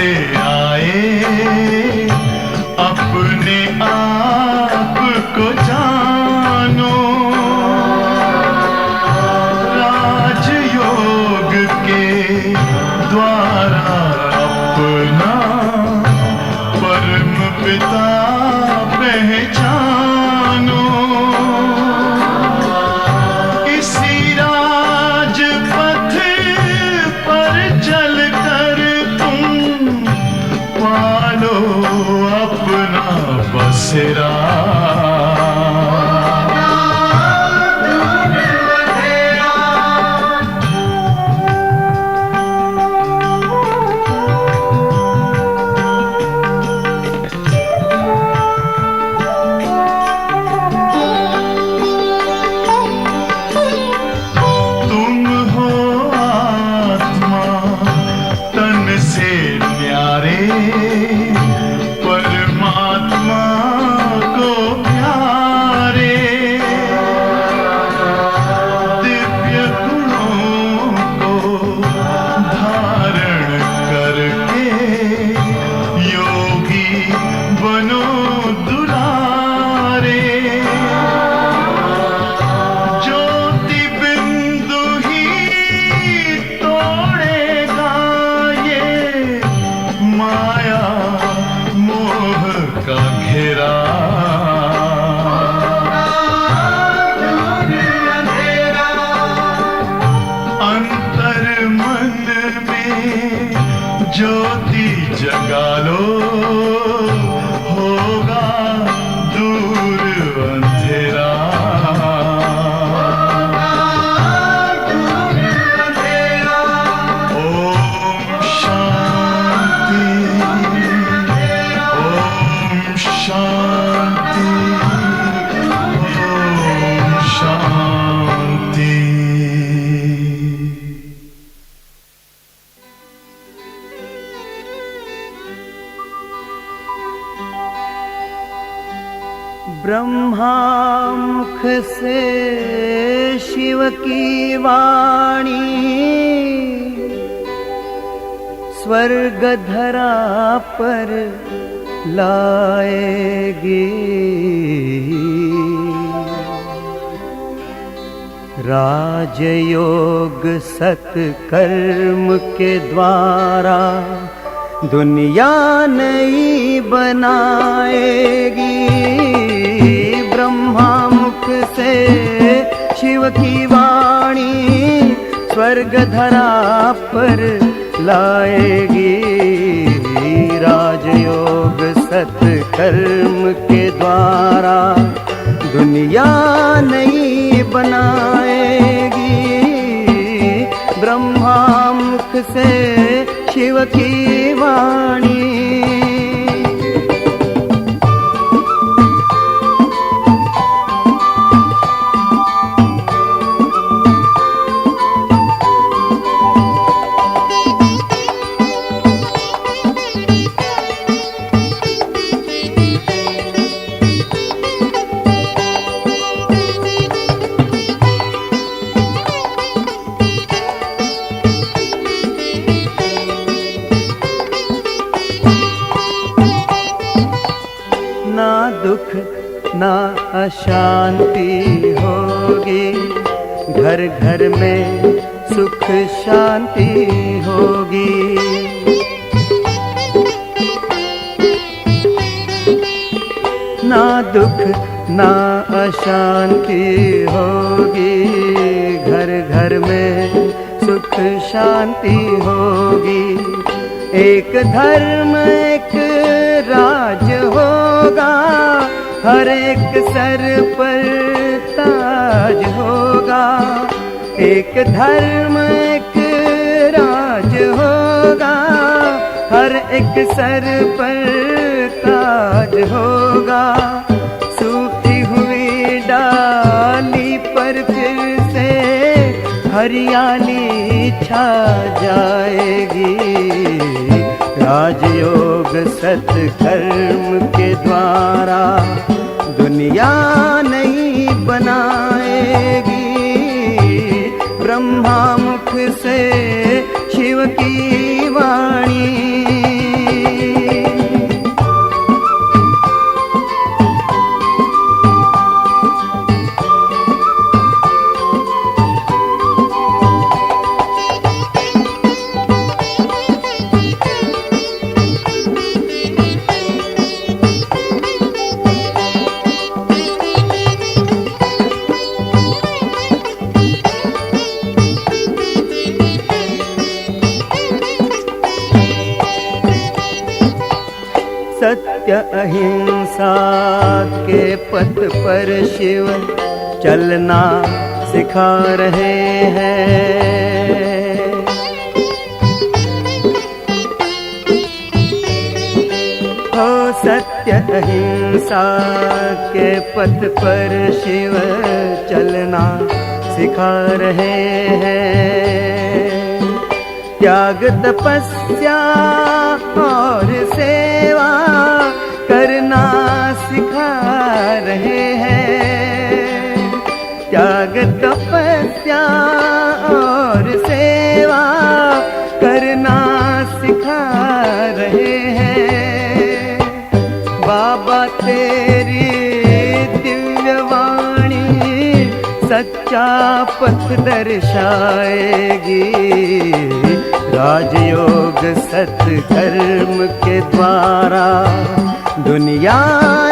से आए, अपने आप को जानो, राजयोग के द्वारा अपना परम पिता पहचानो। इसी राजपथ पर चलकर तुम पालो अपना बसेरा। परमात्मा को प्यारे, दिव्य गुणों को धारण करके योगी बनो दुलारे। ज्योति बिंदु ही तोड़ेगा ये माया मोह का घेरा। अंतर मन में ज्योति जगा लो, होगा दूर अंधेरा। शांति, ओम शांति। ब्रह्मा मुख से शिव की वाणी, स्वर्ग धरा पर लाएगी। राजयोग सत्कर्म के द्वारा दुनिया नई बनाएगी। ब्रह्मा मुख से शिव की वाणी, स्वर्ग धरा पर लाएगी। राजयोग सत्कर्म के द्वारा दुनिया नई बनाएगी। ब्रह्मा मुख से शिव की वाणी। ना अशांति होगी, घर घर में सुख शांति होगी। ना दुख ना अशांति होगी, घर घर में सुख शांति होगी। एक धर्म एक राज होगा, हर एक सर पर ताज होगा। एक धर्म एक राज होगा, हर एक सर पर ताज होगा। सूखी हुई डाली पर फिर से हरियाली छा जाएगी। राजयोग सत्कर्म के द्वारा दुनिया नई बनाएगी। ब्रह्मा मुख से शिव की वाणी। सत्य अहिंसा के पथ पर शिव चलना सिखा रहे हैं। हो सत्य अहिंसा के पथ पर शिव चलना सिखा रहे हैं। त्याग तपस्या और सेवा करना सिखा रहे हैं। त्याग तपस्या और सेवा करना सिखा रहे हैं। बाबा तेरी दिव्य वाणी सच्चा पथ दर्शाएगी। राजयोग सत्कर्म के द्वारा दुनिया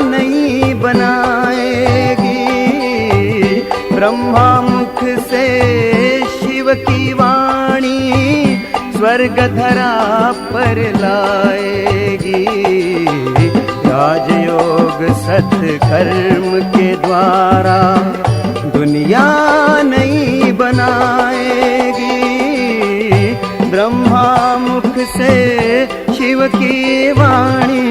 नई बनाएगी। ब्रह्मा मुख से शिव की वाणी स्वर्ग धरा पर लाएगी। राजयोग सत्कर्म के द्वारा दुनिया नई बनाएगी। ब्रह्मा मुख से शिव की वाणी।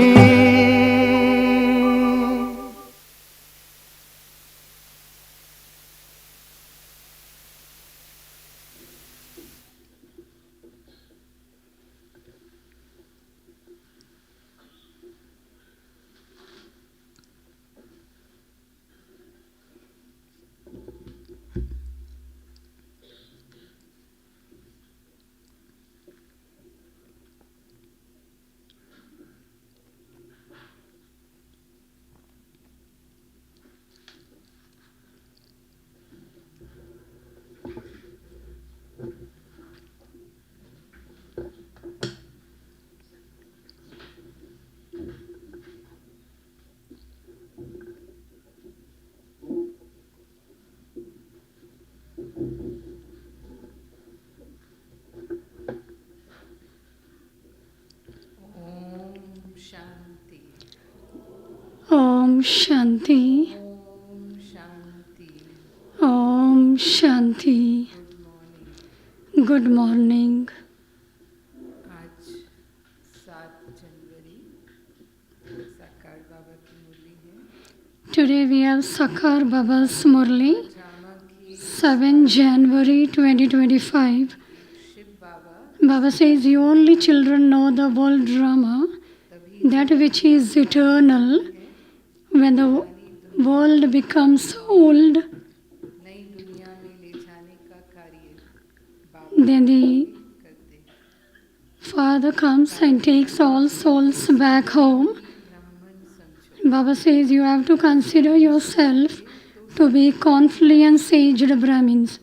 ओम शांति। ओम शांति। Good morning. आज 7 जनवरी साकार बाबा की मुरली है। टुडे वी हैव साकार बाबा's मुरली, ड्रामा की 7 January 2025. Shiv Baba Baba says, you only children know the world drama, that which is eternal. When the world becomes old, नई दुनिया में ले जाने का कार्य बाबा then the करते। Father comes and takes all souls back home. ब्राह्मण समझो, Baba says you have to consider yourself to be confluence aged Brahmins.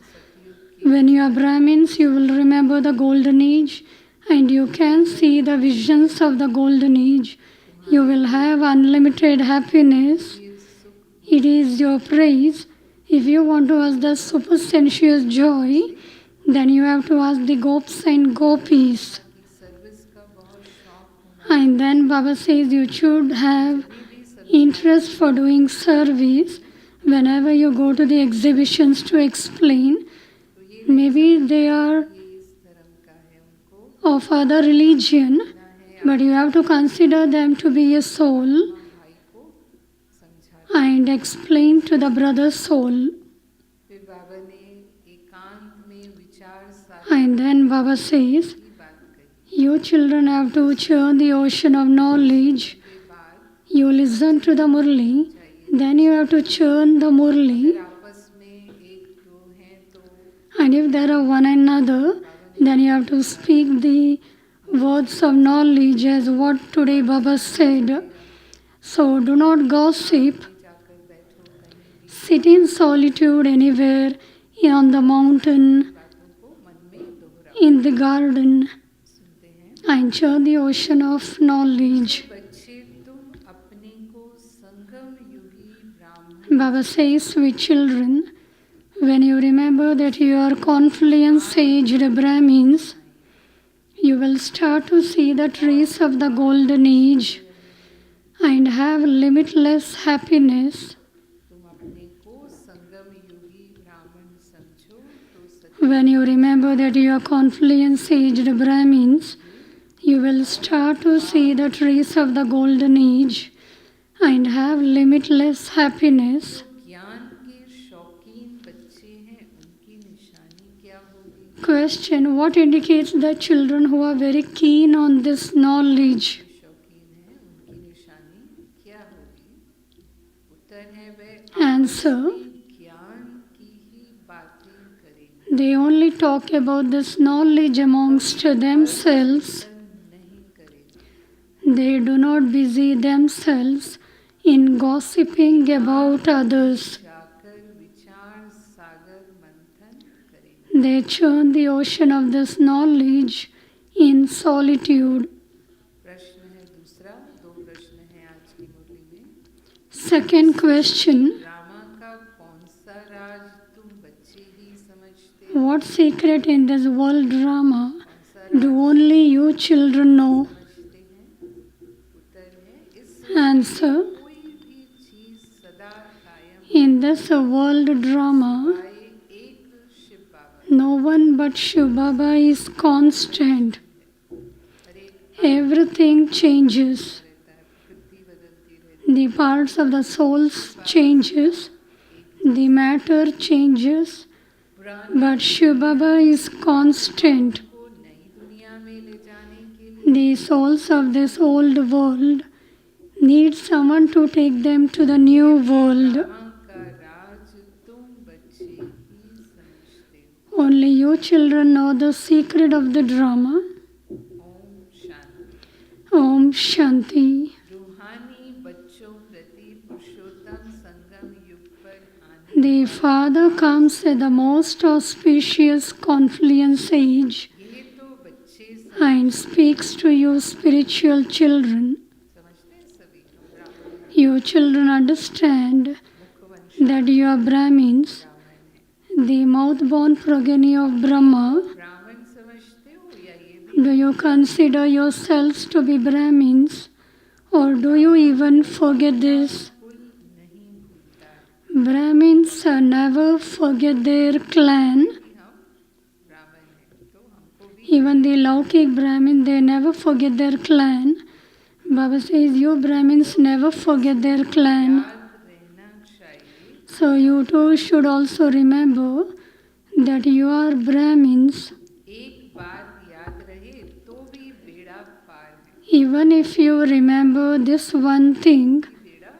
When you are Brahmins, you will remember the golden age and you can see the visions of the golden age. You will have unlimited happiness. It is your praise. If you want to ask the supersensuous joy, then you have to ask the gops and gopis. Service का बहुत शौक होना। And then Baba says you should have interest for doing service whenever you go to the exhibitions to explain. Maybe they are ये इस धर्म का है, उनको of other religion, but you have to consider them to be a soul भाई को समझा। and explain to the brother's soul. फिर बाबा ने एकांत में विचार साथ And then Baba says, की बात कही। you children have to churn the ocean of knowledge. के बाद You listen to the Murli, then you have to churn the Murli. अगर आपस में एक दो हैं तो And if there are one another, then you have to speak the words of knowledge as what today Baba said. So do not gossip. जाकर बैठो, कहीं भी Sit in solitude anywhere, on the mountain, बातों को मन में दोहराओ। in the garden, सुनते हैं, and churn the ocean of knowledge. बच्चे तुम अपने को संगम युगी ब्राह्मण Baba says, sweet children, when you remember that you are confluence-aged Brahmins, you will start to see the trees of the golden age. and have limitless happiness. तुम अपने को संगम योगी ब्राह्मण समझो तो सत्य When you remember that you are confluence-aged Brahmins, you will start to see the trees of the golden age and have limitless happiness. ज्ञान के शौकीन बच्चे हैं उनकी निशानी क्या होगी? Question: what indicates the children who are very keen on this knowledge? शौकीन है उनकी निशानी क्या होगी? उत्तर है वे Answer: ज्ञान की ही बातें करेंगे, they only talk about this knowledge amongst themselves. नहीं करेंगे. They do not busy themselves in gossiping about others. जाकर विचार सागर मंथन करेंगे. They churn the ocean of this knowledge in solitude. प्रश्न है दूसरा, दो प्रश्न हैं आज की मुरली में. Second question: ड्रामा का कौन सा राज तुम बच्चे ही समझते हो? what secret in this world drama कौन सा do only you children know? समझते हैं? उत्तर है इस Answer: कोई भी चीज सदा कायम in this world drama, आए एक शिव बाबा. no one but Shiv Baba is constant. हर एक Everything changes. रहता है, प्रकृति बदलती रहती The parts of the souls changes. The matter changes. है. पुराने But Shiv Baba is constant. को नई दुनिया में ले जाने के लिए The souls of this old world need someone to take them to the new world. Drama का राज तुम बच्चे ही समझते हो. Only you children know the secret of the drama. Om Shanti. Om Shanti. रूहानी बच्चों प्रति पुरुषोत्तम संगम युग पर आने The Father comes at the most auspicious confluence age ये तो बच्चे and speaks to you spiritual children. समझते हैं सभी. हम ब्राह्मण You children understand मुखवंश that you are Brahmins, ब्राह्मण है. the mouth-born progeny of Brahma. ब्राह्मण समझते हो या ये भी Do you consider yourselves to be Brahmins, or do you even forget this? भूल नहीं भूलता Brahmins never forget their clan. कि हम ब्राह्मण हैं तो हमको भी Even the Laukik Brahmin, they never forget their clan. Baba says, you Brahmins never forget their clan. याद रहना चाहिए. So you too should also remember that you are Brahmins. एक बात याद रहे तो भी बेड़ा पार है. Even if you remember this one thing, बेड़ा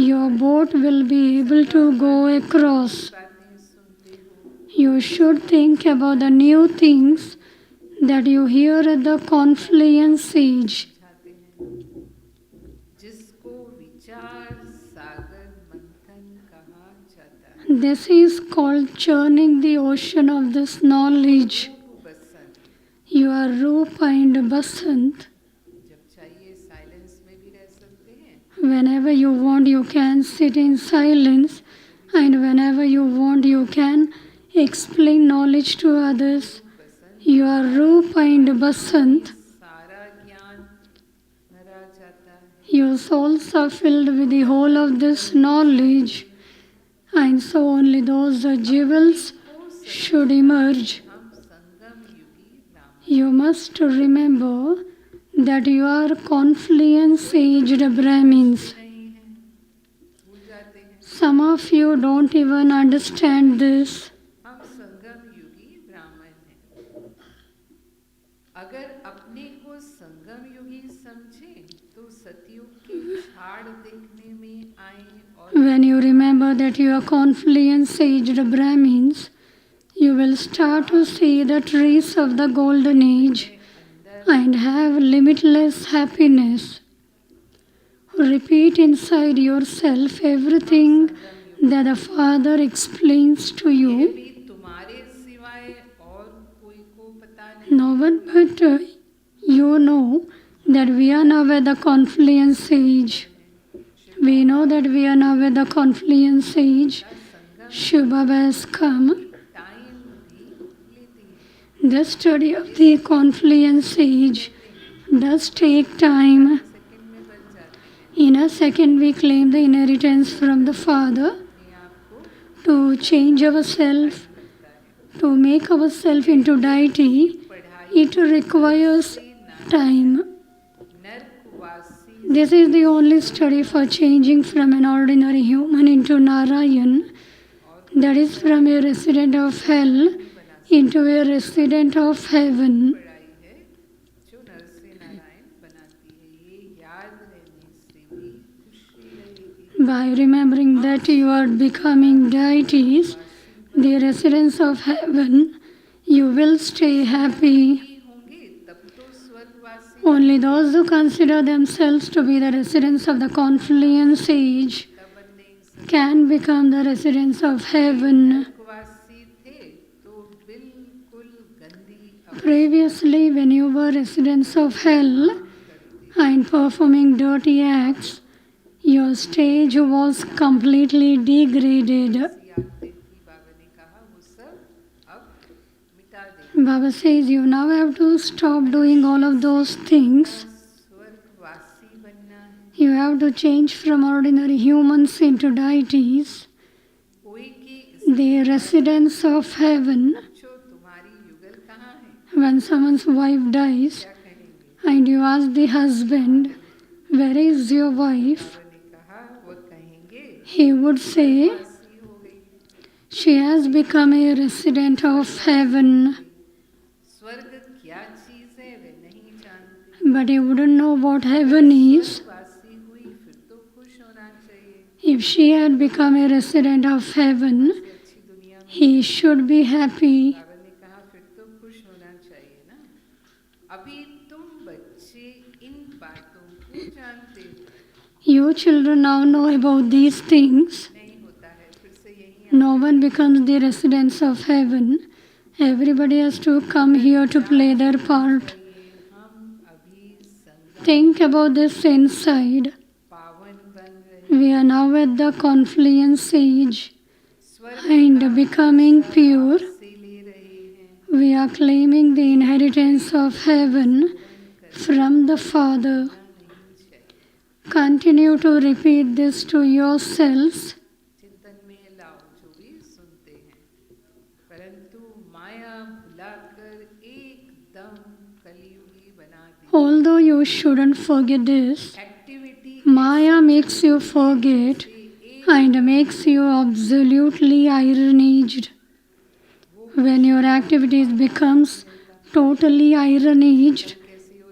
your boat will be able to go across. बातें सुनते हो, You should think about the new things that you hear at the confluence age. जाते हैं. जिसको विचार सागर मंथन कहा जाता है. This is called churning the ocean of this knowledge. रूप बसंत. You are Rupa and Basant. जब चाहिए साइलेंस में भी रह सकते हैं. Whenever you want, you can sit in silence, and whenever you want, you can explain knowledge to others. Basant You are Rupa and Basant. सारा ज्ञान भरा जाता है. Your souls are filled with the whole of this knowledge, and so only those jewels should emerge. हम संगम युगी ब्राह्मण You must remember that you are confluence-aged Brahmins. नहीं हैं, भूल जाते हैं. Some of you don't even understand this. हम संगम युगी ब्राह्मण हैं. अगर अपने को संगम युगी समझे तो सतयुग के झाड़ देखने में आए और When you remember that you are confluence-aged Brahmins, you will start to see the trees of the golden age and have limitless happiness. Repeat inside yourself everything that the Father explains to ये you. भी तुम्हारे सिवाय और कोई को पता नहीं. No one but you know that we are now at the confluence age. We know that we are now at the confluence age. Shiv Baba has come. Time भी लेती है. The study of the confluence age does take time. Second में बन जाते हैं. In In a second, we claim the inheritance from the Father अपने आप को to change ourselves, to make ourselves into deity. It requires time. नर्कवासी This is the only study for changing from an ordinary human into Narayan, that is, from a resident of hell into a resident of heaven. पढ़ाई है जो नर से नारायण बनाती है। ये याद रहने से भी खुशी रहेगी। By remembering that you are becoming deities, the residents of heaven, you will stay happy. होंगे तब तो स्वर्गवासी Only those who consider themselves to be the residents of the confluence age तब बनेंगे। can become the residents of heaven. नर्कवासी थे तो बिल्कुल गंदी Previously, when you were residents of hell and performing dirty acts, your stage was completely degraded. आते थी। बाबा ने कहा वो सब अब मिटा दे। Baba says you now have to stop doing all of those things. स्वर्गवासी बनना है। You have to change from ordinary humans into deities, कोई की the residents of heaven. पूछो तुम्हारी युगल कहाँ है, When someone's wife dies क्या कहेंगे? and you ask the husband, where is your wife? बाबा ने कहा वो कहेंगे He would say, वासी हो गई। she has become a resident of heaven. स्वर्ग क्या चीज है वे नहीं जानते। But he wouldn't know what heaven is. स्वर्गवासी हुई फिर तो खुश होना चाहिए। If she had become a resident of heaven, अच्छी दुनिया में he should be happy. बाबा ने कहा फिर तो खुश होना चाहिए ना। अभी तुम बच्चे इन बातों को जानते हो। You children now know about these things. नहीं होता है फिर से यही No one becomes the residents of heaven. Everybody has to come here to play their part. हम अभी संग Think about this inside. पावन बन रहे We are now at the confluence age स्वर्ग and becoming pure. से ले रहे हैं। We are claiming the inheritance of heaven from the Father. नहीं चाहिए। Continue to repeat this to yourselves. चिंतन में लाओ जो भी सुनते हैं, परंतु माया भुलाकर एकदम कलियुगी बना दी। Although you shouldn't forget this, activity Maya makes you forget and makes you absolutely ironized. When your activities becomes totally ironized,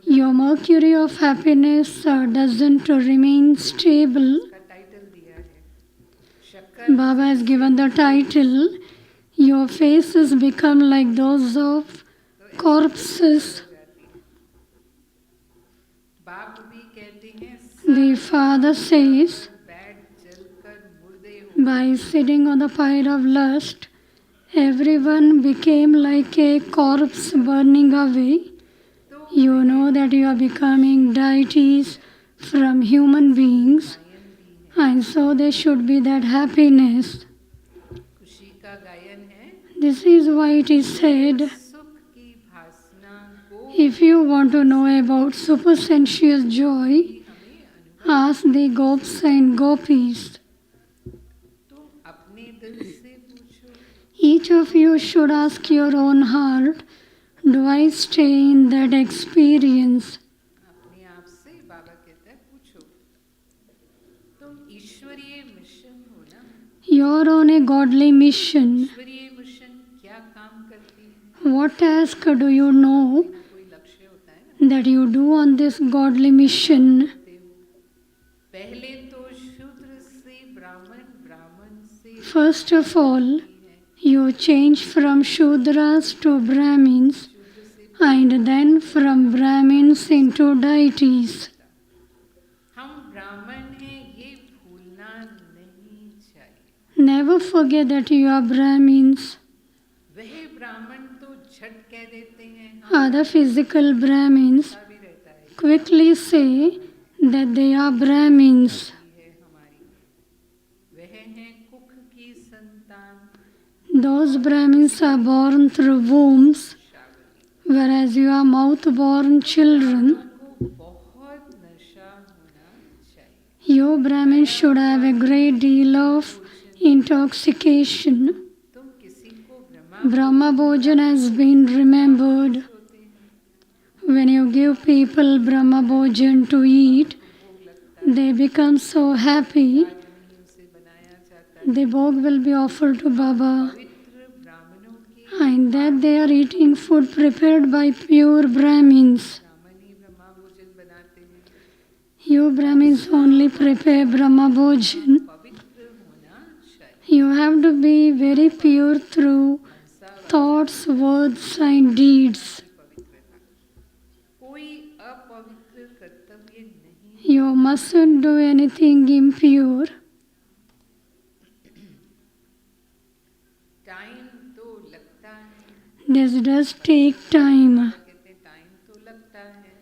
your mercury of happiness doesn't remain stable. का टाइटल दिया है शक्कर Baba has given the title, your faces become like those of corpses. बाप भी कहते हैं The Father says, बैठ जलकर मुर्दे हो। by sitting on the pyre of lust, everyone became like a corpse burning away. You know that you are becoming deities from human beings, and so there should be that happiness. खुशी का गायन है This is why it is said, सुख की भासना को if you want to know about supersensuous joy, हमें अनुभव। ask the gops and gopis. तुम अपने दिल से पूछो Each of you should ask your own heart, do I stay in that experience? अपने आप से बाबा कहता है पूछो तुम ईश्वरीय मिशन हो ना। You're on a godly mission. ईश्वरीय मिशन क्या काम करती है? What task do you know कोई लक्ष्य होता है ना। that you do on this godly mission? पहले तो शूद्र से ब्राह्मण, ब्राह्मण से First of all, you change from Shudras to Brahmins and then from Brahmins into deities. हम ब्राह्मण हैं ये भूलना नहीं चाहिए। Never forget that you are Brahmins. वह ब्राह्मण तो झट कह देते हैं Other physical Brahmins भी रहता है quickly say that they are Brahmins. है हमारी। वह हैं कुख की संतान Those Brahmins are born through wombs, whereas you are mouth-born children. को बहुत नशा होना चाहिए। You Brahmins should have a great deal of intoxication. तुम किसी को Brahma Bhojan has been remembered. होते हैं, When you give people Brahma Bhojan to eat, they become so happy. नहीं उसे बनाया जाता। The bhog will be offered to Baba, पवित्र ब्राह्मणों के and that they are eating food prepared by pure Brahmins. ब्राह्मण ही ब्रह्मा भोजन बनाते हैं। You Brahmins only prepare Brahma Bhojan. पवित्र होना चाहिए। You have to be very pure through thoughts, words, and deeds. पवित्रता कोई अपवित्र कर्तव्य नहीं। You mustn't do anything impure. Time तो लगता है, This does take time. कहते हैं टाइम तो लगता है।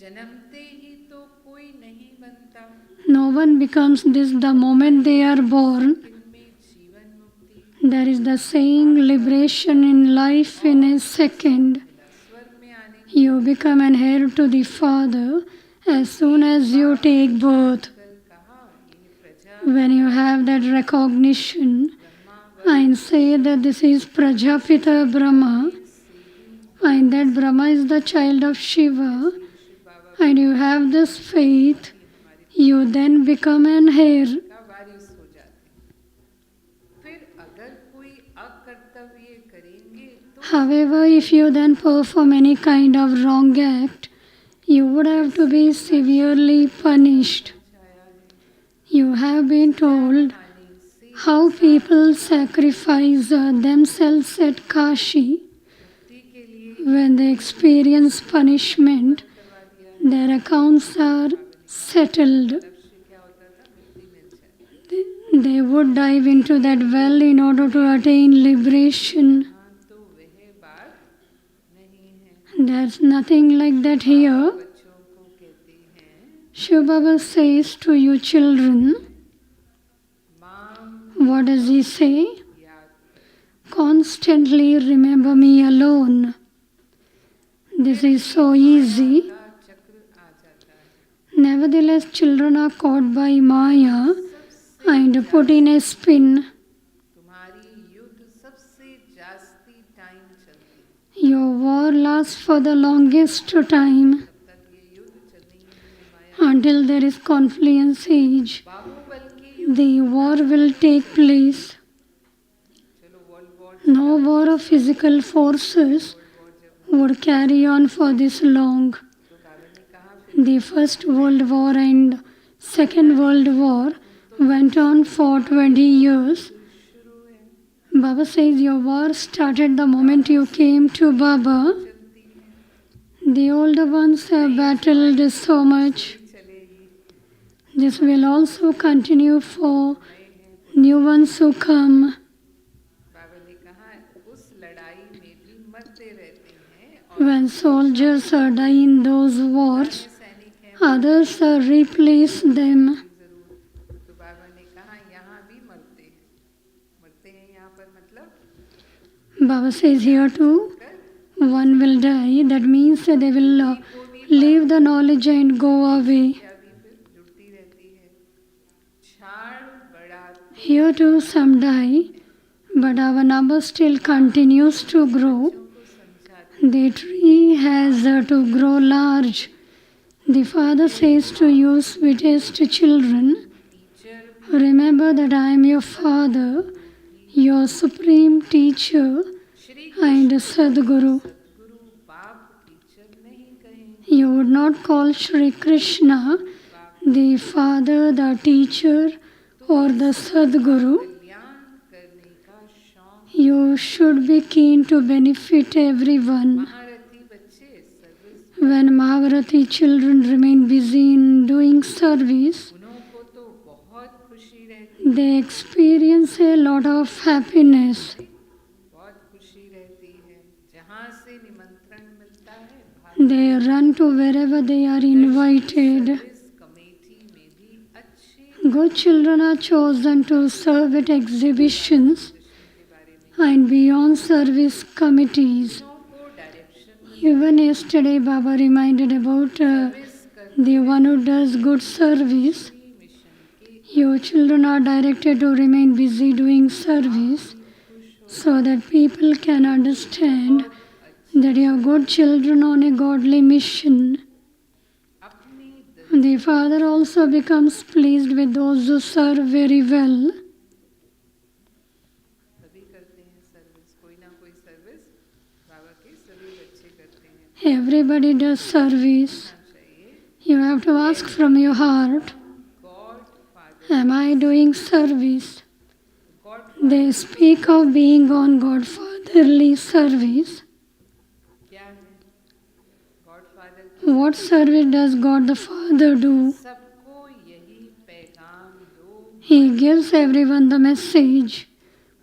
जन्मते ही तो कोई नहीं बनता, No one becomes this the moment they are born. इनमें जीवन मुक्ति There is the saying, liberation in life in a second. स्वर्ग में आने You become an heir to the Father as soon as you take birth. कर कहा ये प्रजा When you have that recognition and say that this is Prajapita Brahma and that Brahma is the child of Shiva, and you have this faith, you then become an heir. का वारिस हो जाते हैं। फिर अगर कोई अकर्तव्य करेंगे तो However, if you then perform any kind of wrong act, you would have to be severely punished. You have been told आने से how people sacrifice themselves at Kashi. मुक्ति के लिए When they experience punishment, their accounts are settled. लक्ष्य क्या होता था? मुक्ति मिल जाए। They would dive into that well in order to attain liberation. हाँ तो वह बात नहीं है। There's nothing like that here. बच्चों को कहते हैं Shiv Baba says to you children, माम what does he say? याद Constantly remember me alone. This is so easy. का चक्र आ जाता है। Nevertheless, children are caught by Maya and put in a spin. तुम्हारी युद्ध सबसे जास्ती टाइम चलती है। Your war lasts for the longest time तब तक ये युद्ध चलनी है माया। until there is confluence age. बाहुबल की युद्ध The war will take place. चलो world war No war of physical forces would carry on for this long. तो बाबा ने कहा फिर The First World War and Second World War went on for 20 years. शुरू है Baba says your war started the moment you came to Baba. चलती है The older ones have battled so much. चलेगी। This will also continue for new ones who come. बाबा ने कहा उस लड़ाई में भी मरते रहते हैं और When soldiers die in those wars, सैनिक हैं others replace them. जरूर। तो बाबा ने कहा यहाँ भी मरते हैं यहाँ पर मतलब Baba says here too, one will die. That means that they will leave the knowledge and go away. क्या भी फिर जुड़ती रहती है। क्षाण बड़ा Here too some die, but our number still continues to grow. को समझाते The tree has to grow large. The Father says to you, sweetest children, teacher remember that I am your Father, your supreme teacher Shri and Sadguru. गुरु बाप teacher नहीं कहेंगे। You would not call Shri Krishna the Father, the teacher or the Sadguru. कल्याण करने का शौक You should be keen to benefit everyone. महारथी बच्चे service When Mahabharati children remain busy in doing service, उन्हों को तो बहुत खुशी रहती they experience a lot of happiness. बहुत खुशी रहती है। जहाँ से निमंत्रण मिलता है भाग They run to wherever they are invited. Service committee में भी अच्छे Good children are chosen to serve at exhibitions के बारे में and beyond service committees. को direction Even yesterday, Baba reminded about service the one who does good service. Mission के Your children are directed to remain busy doing service so that people can understand that you are good children on a godly mission. अपने The Father also becomes pleased with those who serve very well. सभी करते हैं service, कोई ना कोई service बाबा के सभी बच्चे करते हैं। Everybody does service. चाहिए You have to ask from your heart, God father, am I doing service? God They speak of being on God-fatherly service. क्या है? God father What service does God the Father do? सबको यही पैगाम दो He gives everyone the message,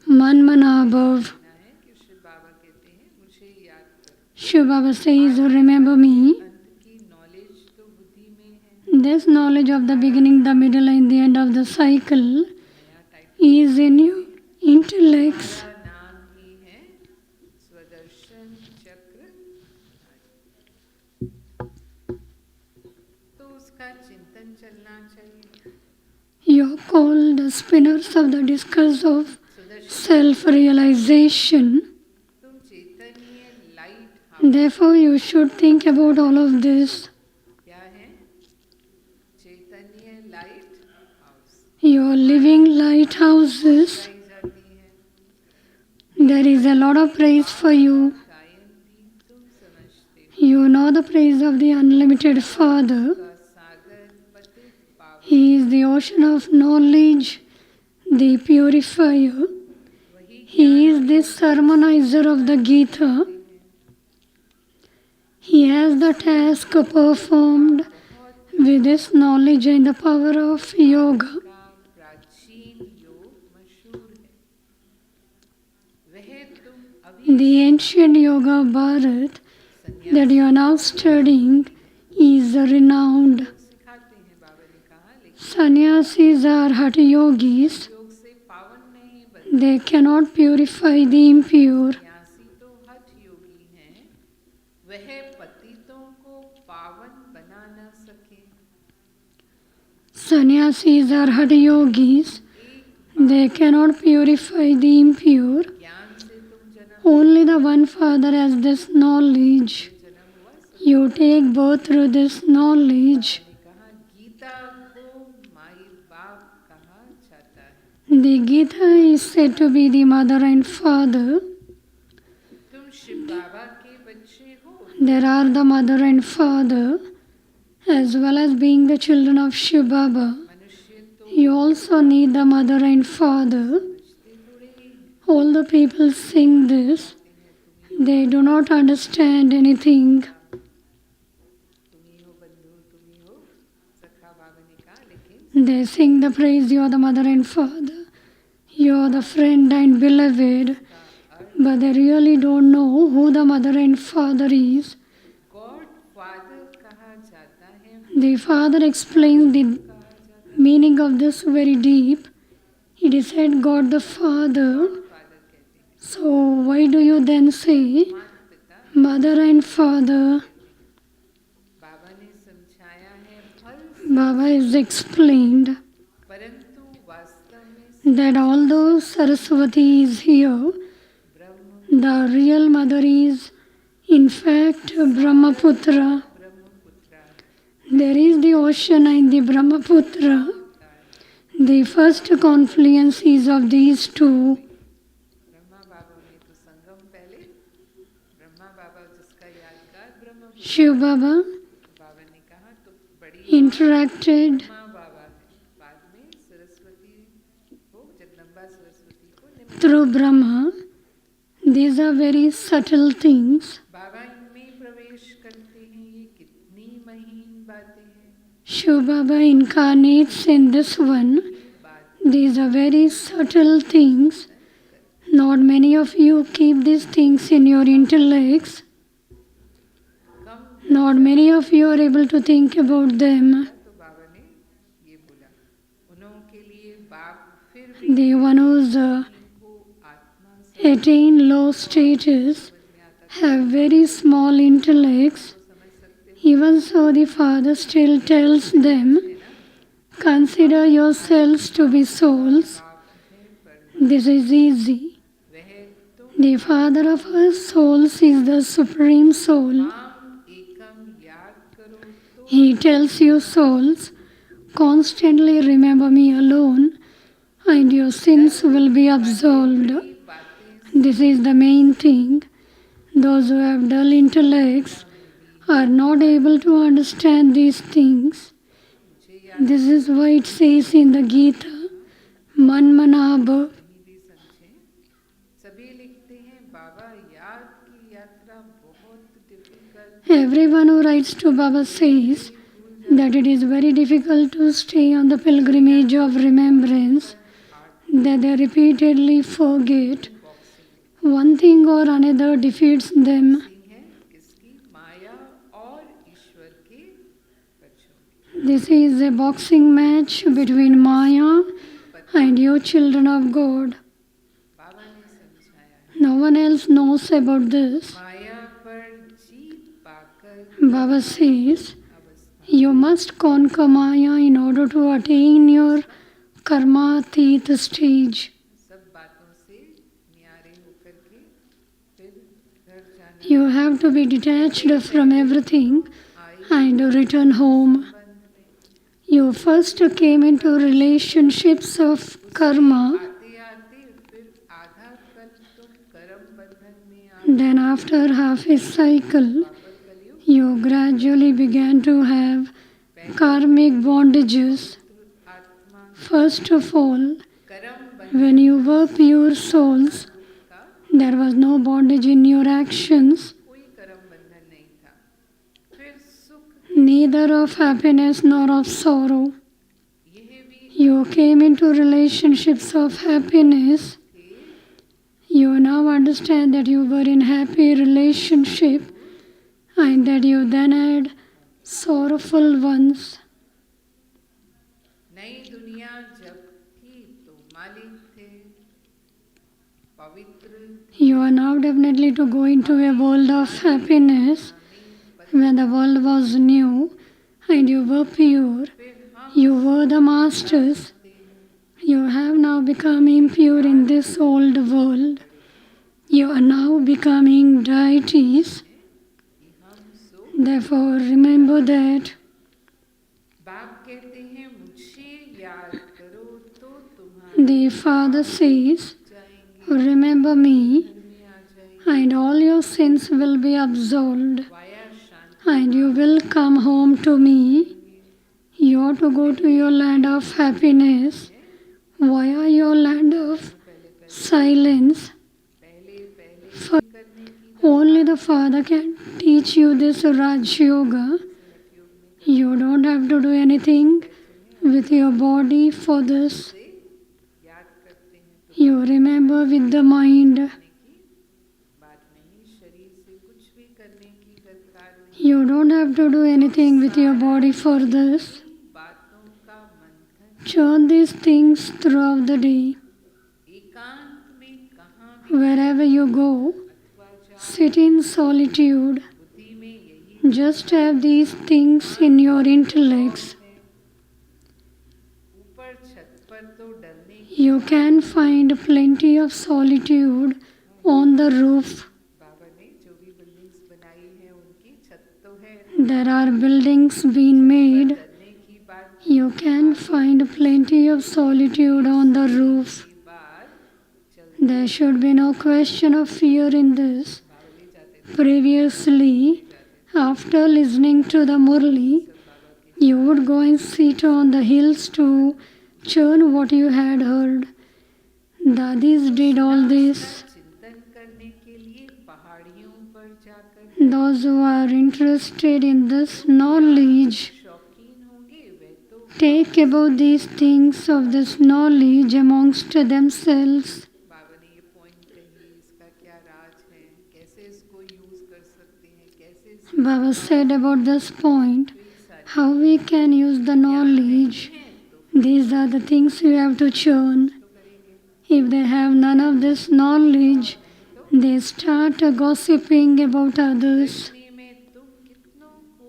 Man Mana Abhav. ना है कि शिव बाबा कहते हैं मुझे याद कर। Shiv Baba says, remember me. अंत की नॉलेज तो बुद्धि में है। This knowledge of the beginning, the middle and the end of the cycle नया title is in your intellects. का नाम ही है स्वदर्शन चक्र। तो उसका चिंतन चलना चाहिए। You are called the spinners of the discus of self-realization. तुम चैतन्य lighthouse Therefore, you should think about all of this. क्या है? चैतन्य lighthouse You are living lighthouses. गाई जाती है। There is a lot of praise for you. गायन भी तुम समझते हो। You know the praise of the unlimited Father. का सागर पतित पावन He is the ocean of knowledge, the purifier. वही He is the sermonizer of the Gita. He has the task performed with this knowledge and the power of yoga. का प्राचीन योग मशहूर है। वह तुम अभी The ancient yoga of Bharat that you are now studying is renowned. सिखाते हैं। बाबा ने कहा लेकिन Sannyasis are hatha yogis. योग से पावन नहीं बनते। They cannot purify the impure. सन्यासी तो हठ योगी हैं, वह पतितों को पावन बना न सके। Sannyasis are hatha yogis. They cannot purify the impure. ज्ञान से तुम जन्म Only the one Father has this knowledge. जन्म हुआ। You take birth through this knowledge. ने कहा गीता को माई बाप कहा जाता है। The Gita is said to be the mother and father. तुम शिव बाबा के बच्चे हो। There are the mother and father, as well as being the children of Shiv Baba. मनुष्य तो You also need the mother and father. समझते थोड़े ही हैं। All the people sing this. They do not understand anything. तुम ही हो बंधु, तुम ही हो सखा। बाबा ने कहा लेकिन They sing the praise, you are the mother and father. You are the friend and beloved. But they really don't know who the mother and father is. God father कहा जाता है। The father explains the meaning of this very deep. It is said God the Father. Father कहते हैं So why do you then say माता पिता। mother and father? बाबा ने समझाया है फल, Baba is explained परंतु वास्तव में that although Saraswati is here, Brahma the real mother is in fact Brahmaputra. Brahmaputra There is the ocean and the Brahmaputra. The first confluence is of these two. Brahma बाबा में तो संगम पहले, ब्रह्मा बाबा जिसका यादगार ब्रह्मपुत्र। Shiv Baba बाबा ने कहा तो बड़ी interacted ब्रह्मा बाबा है, बाद में सरस्वती को, जगदम्बा सरस्वती को निमित्त। through Brahma. These are very subtle things. बाबा इनमें प्रवेश करते हैं। ये कितनी महीन बातें हैं। Shiv Baba incarnates in this one. बात These are very subtle things. Not many of you keep these things in your intellects. Come Not many of you are able to think about them. तो बाबा ने ये बोला उन्होंने लिए बाप फिर भी The one who's इनको आत्मा से attain low status समझ में आता have very small intellects. तो समझ सकते Even so, the Father still tells them, consider yourselves to be souls. This is easy. वह तुम The Father of our souls is the Supreme Soul. माम एकम याद करो तो He tells you, souls, constantly remember me alone, and your sins will be absolved. बातें This is the main thing. Those who have dull intellects are not able to understand these things. This is why it says in the Gita, Man mana bhav. भी समझें। सभी लिखते हैं बाबा याद की यात्रा बहुत difficult Everyone who writes to Baba says that it is very difficult to stay on the pilgrimage of remembrance, that they repeatedly forget. One thing or another defeats them. है किसकी माया और ईश्वर के बच्चों की। This is a boxing match between Maya and you children of God. बाबा ने समझाया है No one else knows about this. माया पर जीत पाकर Baba says, अवस्था you must conquer Maya in order to attain your karma teeth stage. सब बातों से न्यारे होकर के फिर घर जाना You have to be detached from everything and return home. बंद में You first came into relationships of karma, आते आते फिर आधा कल तुम कर्म बंधन में आ then after half a cycle, पर कलयुग you gradually began to have karmic bondages. आत्मा First of all, कर्म बंधन when you were pure souls, का there was no bondage in your actions, कोई कर्म बंधन नहीं था। फिर सुख neither of happiness nor of sorrow. यह भी You came into relationships of happiness. थे You now understand that you were in happy relationship and that you then had sorrowful ones. नई दुनिया जब थी तो मालिक थे पवित्र You are now definitely to go into a world of happiness when the world was new and you were pure. फिर हम You were the masters. You have now become impure in this old world. You are now becoming deities. कि हम सो Therefore, remember that. बाप कहते हैं मुझे याद करो तो तुम्हारे The Father says, जाएंगे remember me, घर में आ जाएंगे and all your sins will be absolved, via Shanti and you will come home to me. You are to go to your land of happiness via your land of silence. पहले पहले For करने की only the Father can teach you this Raj Yoga. You don't have to do anything with your body for this. से याद करते हैं तो You remember with the mind. करने की बात नहीं शरीर से कुछ भी करने की दरकार नहीं You don't have to do anything with your body for this. बातों का मंथन Churn these things throughout the day. एकांत में कहाँ भी Wherever you go, अथवा जा sit in solitude. बुद्धि में यही Just have these things in your intellects. है ऊपर छत पर तो डरने की You can find plenty of solitude on the roof. बाबा ने जो भी बिल्डिंग्स बनाई है उनकी छत तो है There are buildings being made. डरने की बात You can find plenty of solitude on the roof. की बात चल There should be no question of fear in this. बाबा ले जाते थे Previously, after listening to the Murli, you would go and sit on the hills to churn what you had heard. Dadis did all this. चिंतन करने के लिए पहाड़ियों पर जाकर Those who are interested in this knowledge शौकीन होंगे वे तो take about these things of this knowledge amongst themselves. बाबा ने ये पॉइंट कही इसका क्या राज है कैसे इसको यूज कर सकते हैं कैसे इसको Baba said about this point, how we can use the knowledge. These are the things you have to churn. If they have none of this knowledge, they start gossiping about others. में तुम कितनों को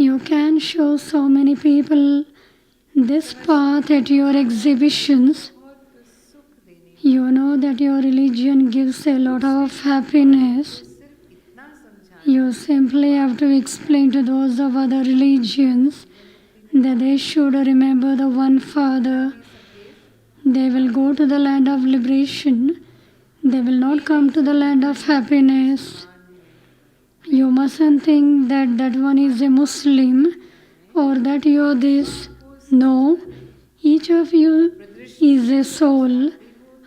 You can show so many people this path at your exhibitions. बहुत सुख देने You know that your religion gives a lot of happiness. सिर्फ इतना समझाना You simply have to explain to those of other religions that they should remember the one Father. They will go to the land of liberation. They will not come to the land of happiness. You mustn't think that that one is a Muslim or that you are this. No, each of you is a soul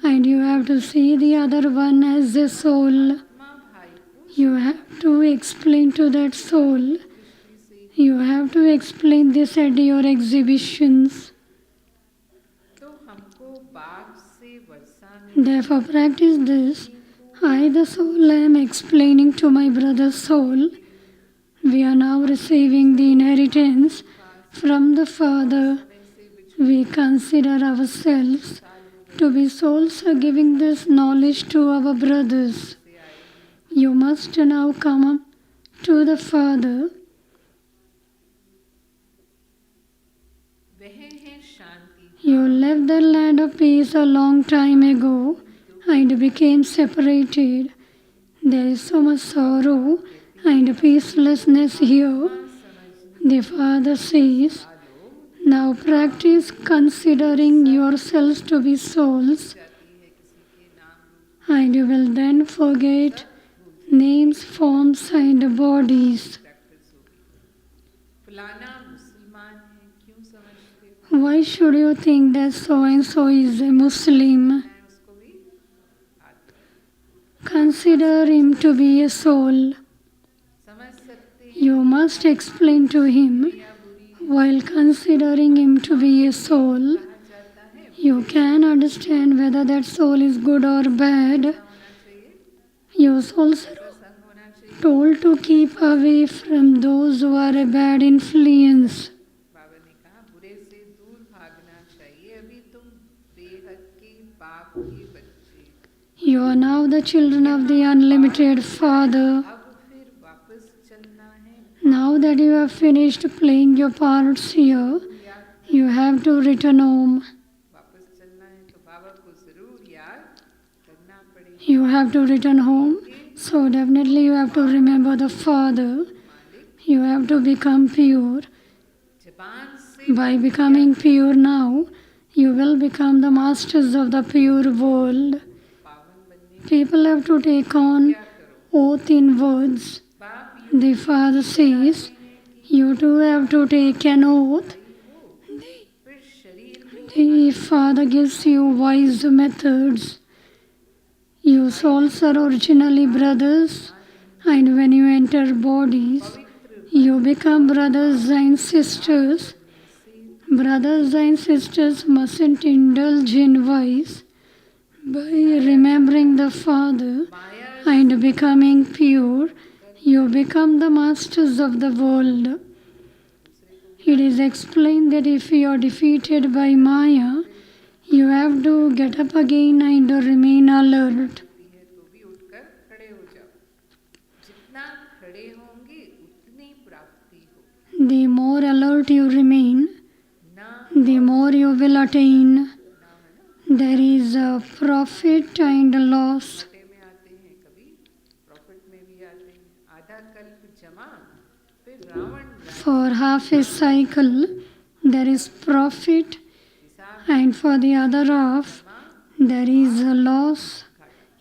and you have to see the other one as a soul. आत्मा भाई को You have to explain to that soul. You have to explain this at your exhibitions. तो हमको बाप से वर्षा में Therefore, practice this. I, the soul, am explaining to my brother's soul. We are now receiving the inheritance from the Father. We consider ourselves to be souls giving this knowledge to our brothers. You must now come to the Father. वह है शांति You left the land of peace a long time ago and became separated. There is so much sorrow and peacelessness here. The Father says, now practice considering yourselves to be souls, and you will then forget names, forms, and bodies. फलाना मुसलमान है क्यों समझते हो Why should you think that so and so is a Muslim? मैं उसको भी आत्मा Consider him to be a soul. समझ सकते हैं You must explain to him while considering him to be a soul. जाता है You can understand whether that soul is good or bad. होना चाहिए Your souls are संग होना चाहिए told to keep away from those who are a bad influence. बाबा ने कहा बुरे से दूर भागना चाहिए अभी तुम बेहद के बाप के बच्चे You are now the children of the unlimited Father. अब फिर वापस चलना है Now that you have finished playing your parts here, you have to return home. वापस चलना है तो बाबा को जरूर याद करना पड़ेगा You have to return home. So definitely you have to remember the Father. You have to become pure. जबान से By becoming pure now, you will become the masters of the pure world. पावन बनने People have to take on क्या करो oath in words. बाप you The Father says, you too have to take an oath. फिर शरीर में The Father gives you wise methods. You souls are originally brothers, and when you enter bodies, you become brothers and sisters. Brothers and sisters mustn't indulge in vice. By remembering the Father and becoming pure, you become the masters of the world. It is explained that if you are defeated by Maya, you have to get up again and remain alert. है तो भी उठकर खड़े हो जाओ जितना खड़े होंगे उतनी प्राप्ति होगी The more alert you remain, ना the more you will attain. There is a profit and a loss. घटे में आते हैं कभी प्रॉफिट में भी आते हैं आधा कल्प जमा फिर Ravan For half a cycle, there is profit, हिसाब and for the other half, there is a loss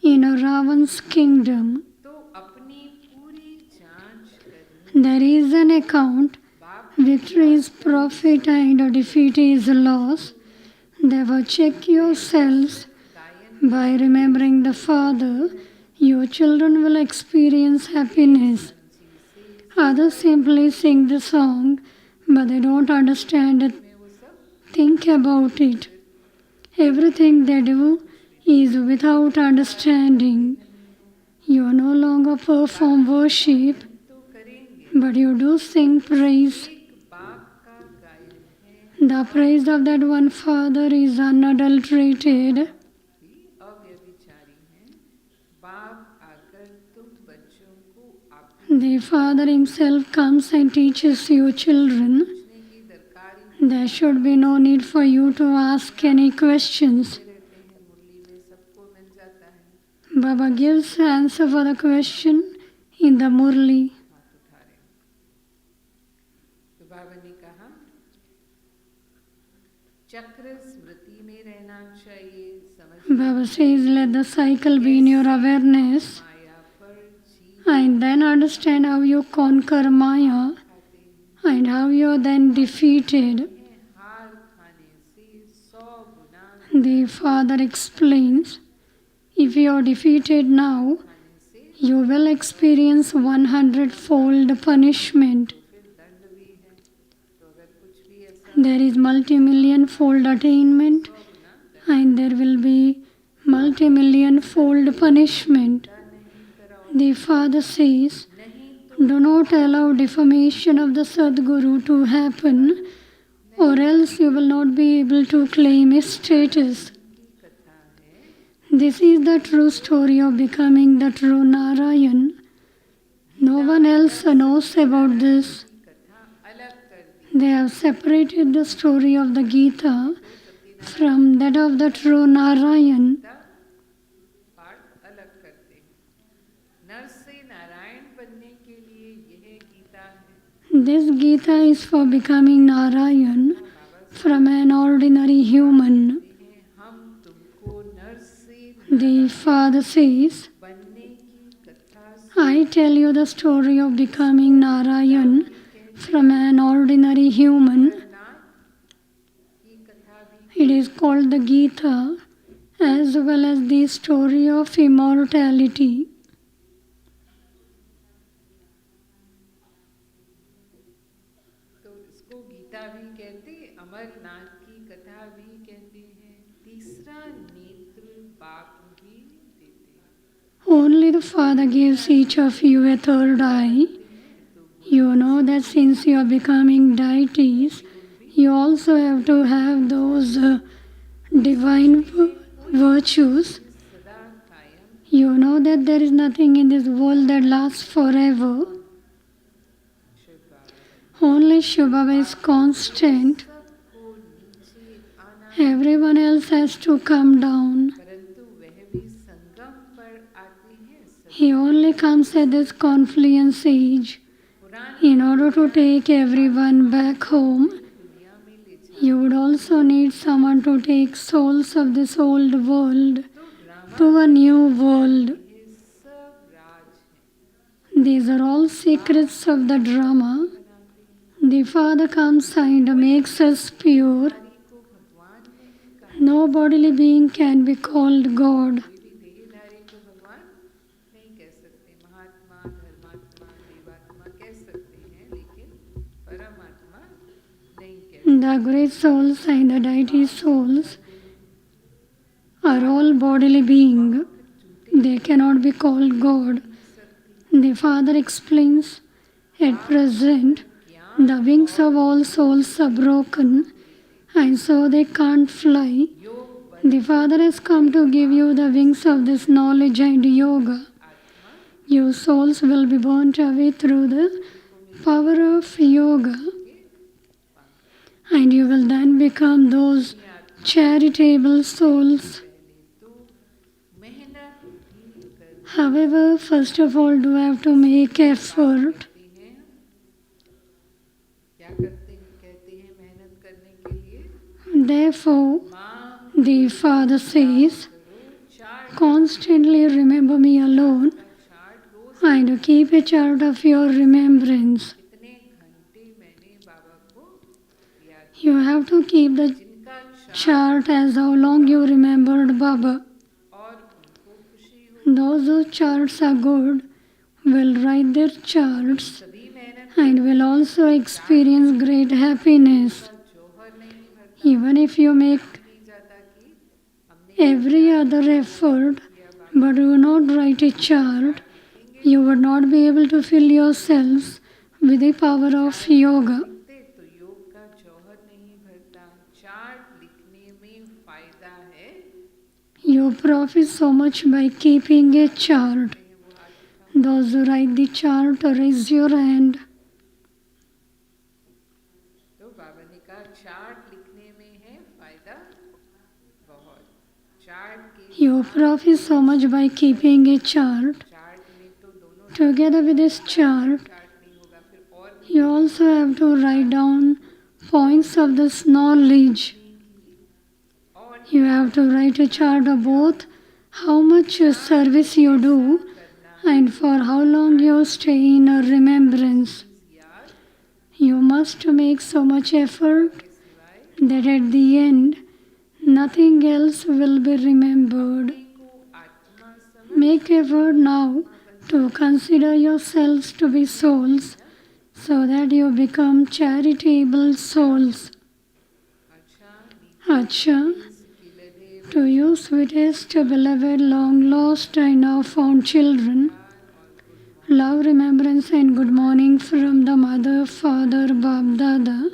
in Ravan's kingdom. तो अपनी पूरी जांच करनी There is an account. बाप Victory is profit and defeat is loss. Therefore, check yourselves. गायन By remembering the Father, your children will experience happiness. Others simply sing the song, but they don't understand it. में वो सब Think about it. Everything they do is without understanding. You no longer perform worship, तो करेंगे but you do sing praise. एक बाप का गायन है The praise of that one Father is unadulterated. भी अव्यभिचारी हैं बाप बाप आकर तुम बच्चों को आप The Father Himself comes and teaches you children. पूछने की दरकार ही There should be no need for you to ask any questions. नहीं रहते हैं। मुरली में सबको मिल जाता है। Baba gives answer for the question in the Murli. हाथ उठा रहे हैं। तो बाबा ने कहा चक्र स्मृति में रहना चाहिए। समझ Baba says, let the cycle be in your awareness माया पर जीव and then understand how you conquer Maya खाते हैं। and how you are then defeated. हार खाने से 100 गुना The Father explains, if you are defeated now, खाने से you will experience 100-fold punishment. फिर दंड भी है। तो अगर कुछ भी ऐसा There is multi-million-fold attainment and there will be multi-million-fold punishment. नहीं कराओ The Father says, नहीं do not allow defamation of the Sadguru to happen, or else you will not be able to claim his status. की कथा है। This is the true story of becoming the true Narayan. No one else knows about this. कथा अलग कर दी। They have separated the story of the Gita from that of the true Narayan. पाठ अलग करते हैं। नर से नारायण बनने के लिए यह गीता है। This Gita is for becoming Narayan from an ordinary human. हम तुमको नर से The Father says, बनने की कथा I tell you the story of becoming Narayan from an ordinary human. नाथ की कथा भी It is called the Gita as well as the story of immortality. तो इसको गीता भी कहते, अमरनाथ की कथा भी कहते हैं। तीसरा नेत्र बाप भी देते हैं। Only the Father gives each of you a third eye. You know that since you are becoming deities, you also have to have those divine virtues. सदा कायम You know that there is nothing in this world that lasts forever. Shiv Baba Only Shiva Baba is constant. सबको नीचे आना, Everyone else has to come down. परंतु वह भी संगम पर आते हैं। He only comes at this confluence age पुरानी in order to take everyone back home. दुनिया में ले जा। You would also need someone to take souls of this old world तो drama to a new world. ये सब राज है। These are all secrets of the drama. The Father comes and makes us pure. Hari को भगवान नहीं कहा। No bodily being can be called God. कोई भी देहधारी को भगवान नहीं कह सकते। महात्मा, धर्मात्मा, देवात्मा कह सकते हैं, लेकिन परमात्मा नहीं कह सकते। The great souls and the deity souls are all bodily being. They cannot be called God. The Father explains, at present, the wings of all souls are broken and so they can't fly. The Father has come to give you the wings of this knowledge and yoga. You souls will be burnt away through the power of yoga. And you will then become those charitable souls. तो मेहनत भी करते However, first of all, do have to make effort. हैं। क्या करते हैं? कहते हैं मेहनत करने के लिए Therefore, माँ the Father says, करो, chart constantly remember me alone का चार्ट रोज and keep a chart of your remembrance. कितने घंटे मैंने बाबा को याद You have to keep the जिनका chart chart as how long you remembered Baba. और उनको खुशी हो। Those whose charts are good will write their charts सभी मेहनत and will also experience great happiness. का जौहर नहीं भरता। Even if you make नहीं जाता कि हमने every other effort but do not write a chart, you would not be able to fill yourselves with the power of yoga. लिखते तो योग का जौहर नहीं भरता। चार्ट लिखने में फायदा है। You profit so much by keeping a chart. Those who write the chart, raise your hand. तो बाबा ने कहा चार्ट लिखने में है फायदा बहुत. चार्ट के You profit so much by keeping a chart. Chart में तो दोनों Together with this chart, chart नहीं होगा फिर और you also have to write down points of this knowledge. You have to write a chart of both how much service you do and for how long you stay in a remembrance. You must make so much effort that at the end nothing else will be remembered. Make effort now to consider yourselves to be souls so that you become charitable souls. Acha, to you sweetest, beloved, long lost and now found children, love, remembrance and good morning from the Mother, Father, Bab, Dada.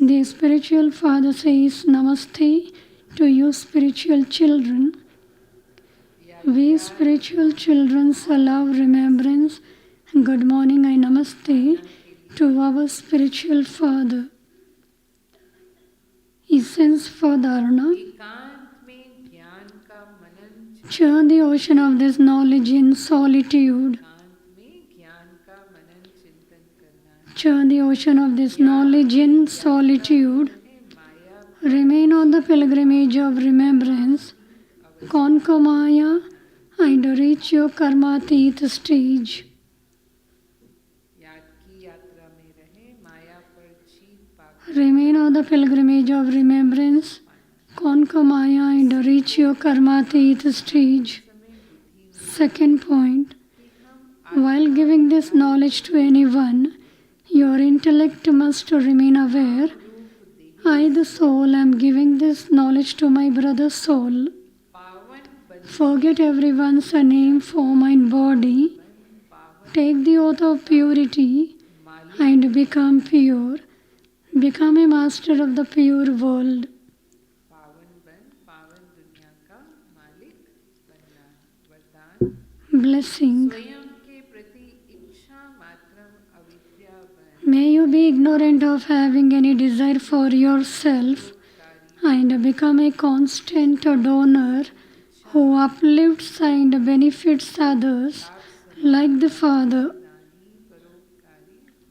The spiritual father says Namaste to you spiritual children. We spiritual children love, remembrance, good morning and Namaste to our spiritual father. Essence for Dharana. एकांत में ज्ञान का मनन Churn the ocean of this knowledge in solitude. एकांत में ज्ञान का मनन चिंतन करना Churn the ocean of this knowledge in solitude. है. माया Remain on the pilgrimage of remembrance. Conquer Maya and reach your karmatit stage. याद की यात्रा में रहे माया पर जीत पाकर Remain on the pilgrimage of remembrance. Conquer Maya and reach your karmatit stage. Second point. While giving this knowledge to anyone, your intellect must remain aware. I, the soul, am giving this knowledge to my brother's soul. पावन बन Forget everyone's name, form, and body. Take the oath of purity and become pure. Become a master of the pure world. पावन बन पावन दुनिया का मालिक बनना वरदान. Blessing. स्वयं के प्रति इच्छा मात्रम अविद्या बन May you be ignorant of having any desire for yourself and become a constant donor who uplifts and benefits others like the Father. दानी परोपकारी हो.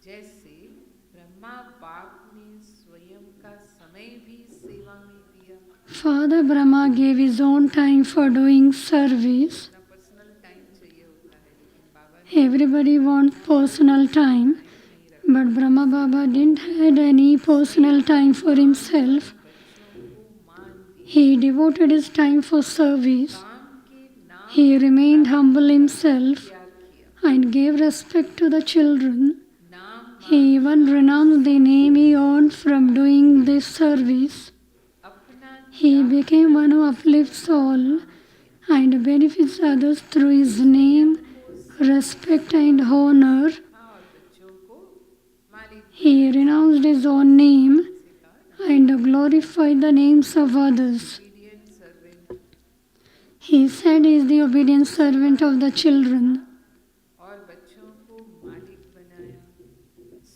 जैसे ब्रह्मा बाप ने स्वयं का समय भी सेवा में दिया. Father Brahma gave his own time for doing service. अपना पर्सनल टाइम चाहिए होता है लेकिन बाबा ने Everybody wants personal time, but Brahma Baba didn't had any personal time for himself. बच्चों को मान दिया. He devoted his time for service. काम के नाम He remained humble himself त्याग किया. and gave respect to the children. नाम He even renounced the name he earned from doing this service. अपना He became one who uplifts all and benefits others through his name, respect and honor. और बच्चों को मालिक He renounced his own name and glorified the names of others. obedient servant He said he is the obedient servant of the children. और बच्चों को मालिक बनाया.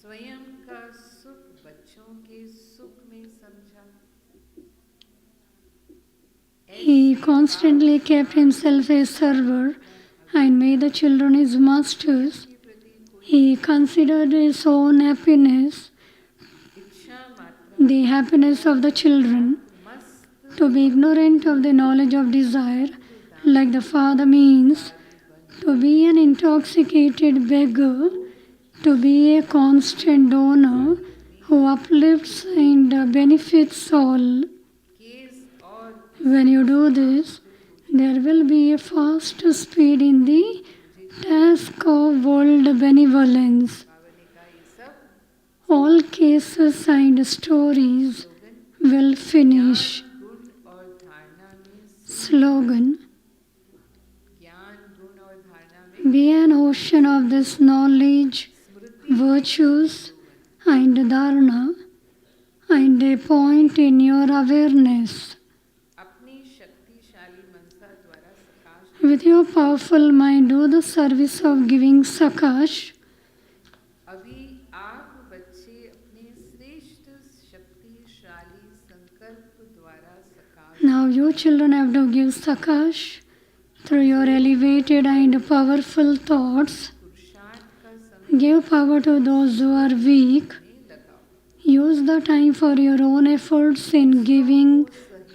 स्वयं का सुख बच्चों के सुख में समझा. He constantly kept himself a server and made the children his masters. के प्रति कोई He considered his own happiness, इच्छा मात्र the happiness of the children. मस्त To be ignorant of the knowledge of desire, like the Father, means to be an intoxicated beggar, to be a constant donor who uplifts and benefits all. Case और When you do this, there will be a fast speed in the task of world benevolence. बाबा ने कहा ये सब All cases and stories will finish. गुण और धारणा में Slogan. ज्ञान गुण और धारणा में Be an ocean of this knowledge, virtues, and dharana, and a point in your awareness. With your powerful mind, do the service of giving Sakash. अभी आप बच्चे अपने श्रेष्ठ शक्तिशाली संकल्प द्वारा सकाश Now you children have to give Sakash through your elevated and powerful thoughts. पुरुषार्थ का समय Give power to those who are weak. लगाओ। Use the time for your own efforts in giving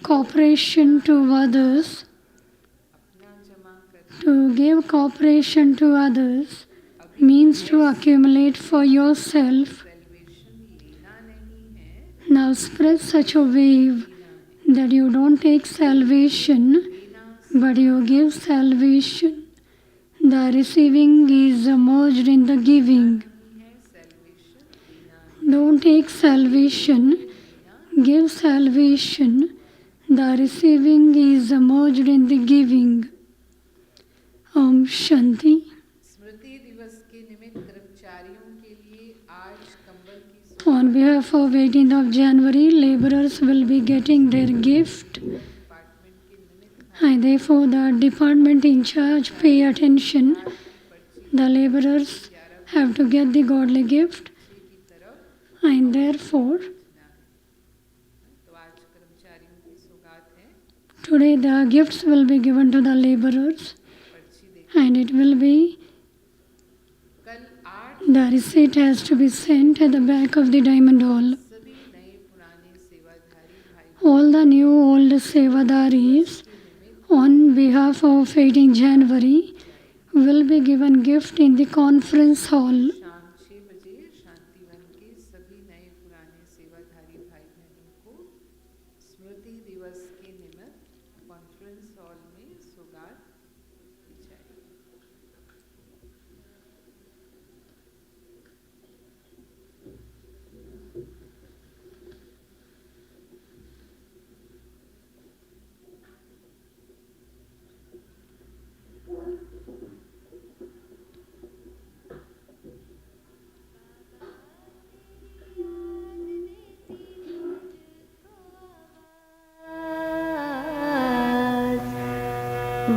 cooperation to others. अपना जमा कर To give cooperation to others means to accumulate for yourself. Salvation लेना नहीं है, Now spread such a wave that you don't take salvation, but you give salvation. The receiving is merged in the giving. है salvation लेना Don't take salvation, give salvation. The receiving is merged in the giving. Om Shanti. स्मृति दिवस के निमित्त कर्मचारियों के लिए आज कंबल की On behalf of 18th of January, laborers will be getting their gift. Department के निमित्त And therefore the department in charge pay attention. The laborers have to get the godly gift. की तरफ And therefore, तो आज कर्मचारियों की सौगात है। today the gifts will be given to the laborers. पर्ची दे And it will be, कल 8 the receipt has to be sent at the back of the diamond hall. सभी नए पुराने सेवाधारी भाई All the new old Sevadaris on behalf of 18 January will be given gift in the conference hall. शाम 6 बजे शांतिवन के सभी नए पुराने सेवाधारी भाई बहनों को स्मृति दिवस के निमित्त कॉन्फ्रेंस हॉल में सौगात दी जाएगी।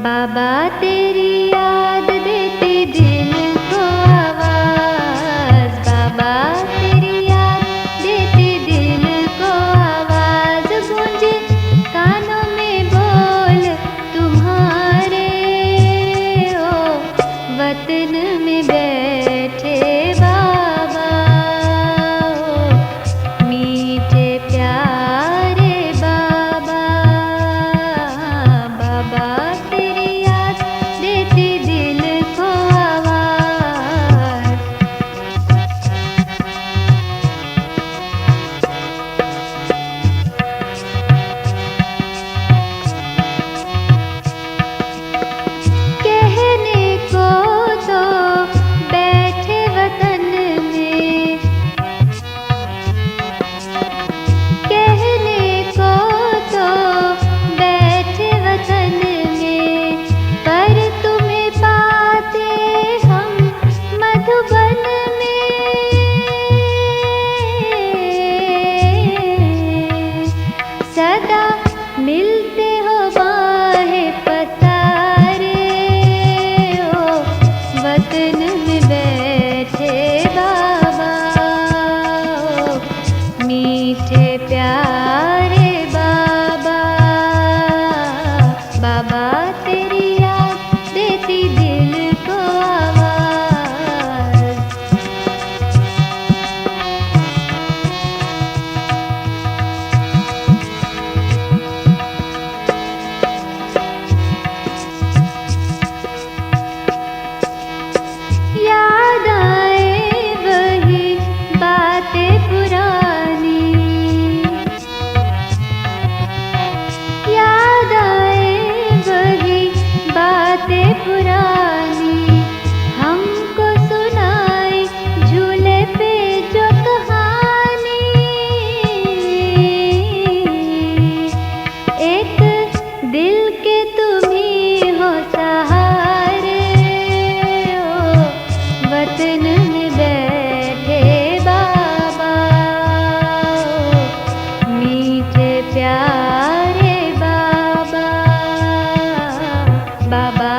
बाबा तेरी याद देती दिल को आवाज, बाबा तेरी याद देती दिल को आवाज, गूंजे कानों में बोल तुम्हारे हो, वतन में बैठे बाबा हो, मीठे प्यारे बाबा, बाबा तेरी याद देती दिल को आवाज। कहने को तो बैठे वतन में, कहने को तो बैठे वतन में, पर तुम्हें पाते हम मधुबन में, सदा मिलते हो बाहें पसारे हो, वतन में बैठे बाबा हो, मीठे प्यारे बाबा, बाबा तेरी याद देती दिल को आवाज। याद आए वही बातें पुरानी, याद आए वही बातें पुरानी, हमको सुनाई झूले पे जो कहानी, एक दिल के तुम ही हो सहारे हो, वतन में बैठे बाबा हो, मीठे प्यारे बाबा, बाबा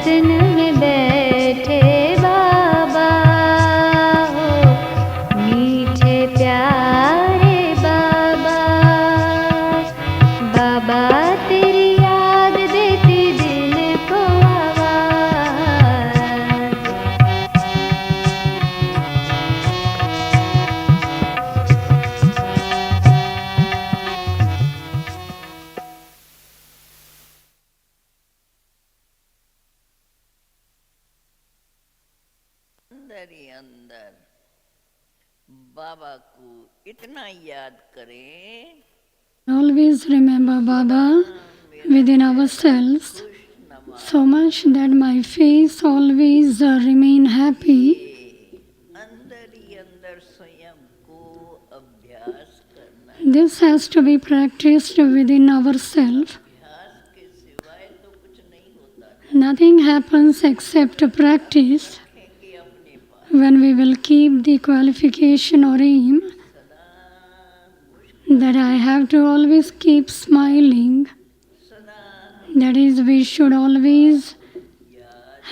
रत्न में बैठे बाबा हो, मीठे प्यारे बाबा। बाबा तेरी याद देती दिल को आवाज। अंदर ही अंदर बाबा को इतना याद करें, Always remember Baba within ourselves so much that my face always remain happy. अंदर ही अंदर स्वयं को अभ्यास करना। This has to be practiced within ourselves. अभ्यास के सिवाय तो कुछ नहीं होता। Nothing happens except practice. कि अपने पास When we will keep the qualification or aim that I have to always keep smiling, that is, we should always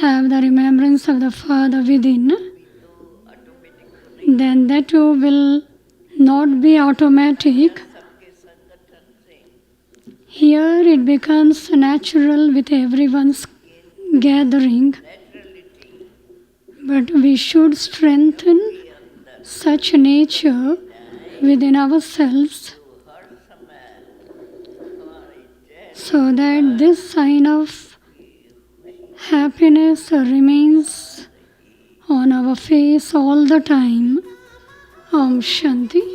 have the remembrance of the Father within, then that too will not be automatic. Here it becomes natural with everyone's gathering, but we should strengthen such nature within ourselves so that this sign of happiness remains on our face all the time. Om Shanti.